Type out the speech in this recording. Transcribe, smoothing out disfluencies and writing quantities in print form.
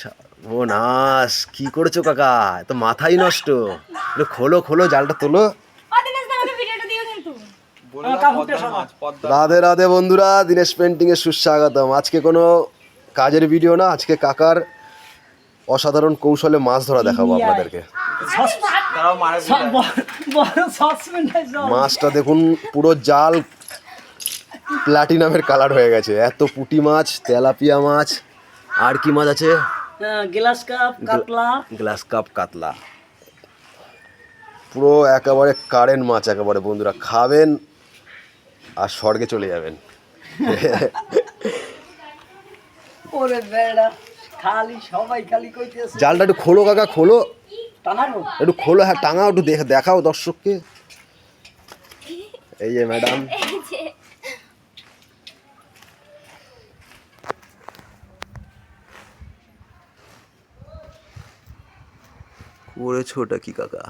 সর্বনাশ কি করেছো কাকা, তো মাথাই নষ্ট। খোলো খোলো, জালটা তোলো। রাধে রাধে বন্ধুরা, দিনেশ পেন্টিং এর সুস্বাগতম। আজকে কোনো কাজের ভিডিও না, আজকে কাকার অসাধারণ কৌশলে মাছ ধরা দেখাবো আপনাদেরকে। মাছটা দেখুন, পুরো জাল প্লাটিনামের কালার হয়ে গেছে। এত পুঁটি মাছ, তেলাপিয়া মাছ, আর কি মাছ আছে, গ্লাস কাপ কাতলা, গ্লাস কাপ কাতলা, পুরো একেবারে কারেন্ট মাছ একেবারে। বন্ধুরা খাবেন আর স্বর্গে চলে যাবেন। ওরে বেড়া খালি সবাই খালি কইতেছে জালটা একটু খোলো কাকা, খোলো টানাবো। একটু খোলো, হ্যাঁ টাঙাও, একটু দেখাও দর্শককে। এই যে ম্যাডাম, করেছো ওটা কি কাকা?